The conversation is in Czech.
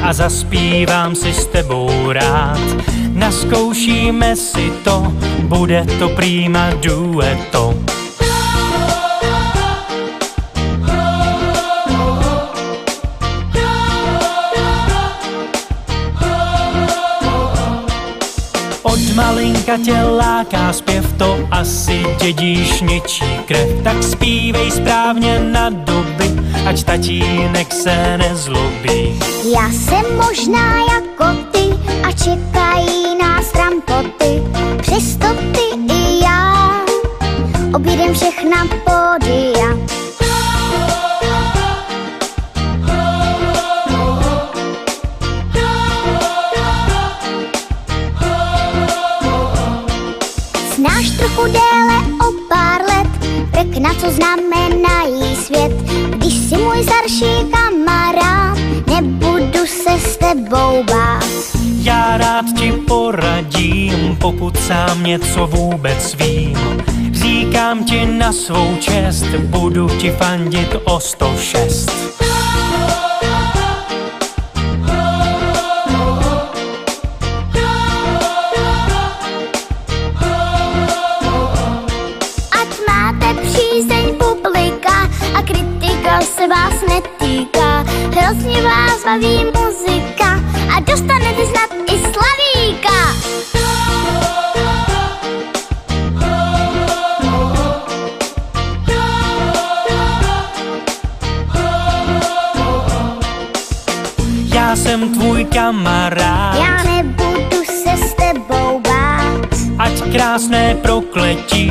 a zaspívám si s tebou rád. Naskoušíme si to, bude to prima dueto. Od malinka tě láká zpěv, to asi dědíš něčí krev. Tak zpívej správně na doby, ať tatínek se nezlobí. Já jsem možná jako ty a čekají nás trampoty. Přesto ty i já objedem všechna pódia. Znáš trochu déle o pár let, řekna, co znamenají svět. Když jsi můj starší kamarád, nebudu se s tebou bát. Já rád ti poradím, pokud sám něco vůbec vím. Říkám ti na svou čest, budu ti fandit o 106. Přízeň publika a kritika se vás netýká. Hrozně vás baví muzika a dostanete snad i slavíka. Já jsem tvůj kamarád, já nebudu se s tebou bát. ať krásné prokletí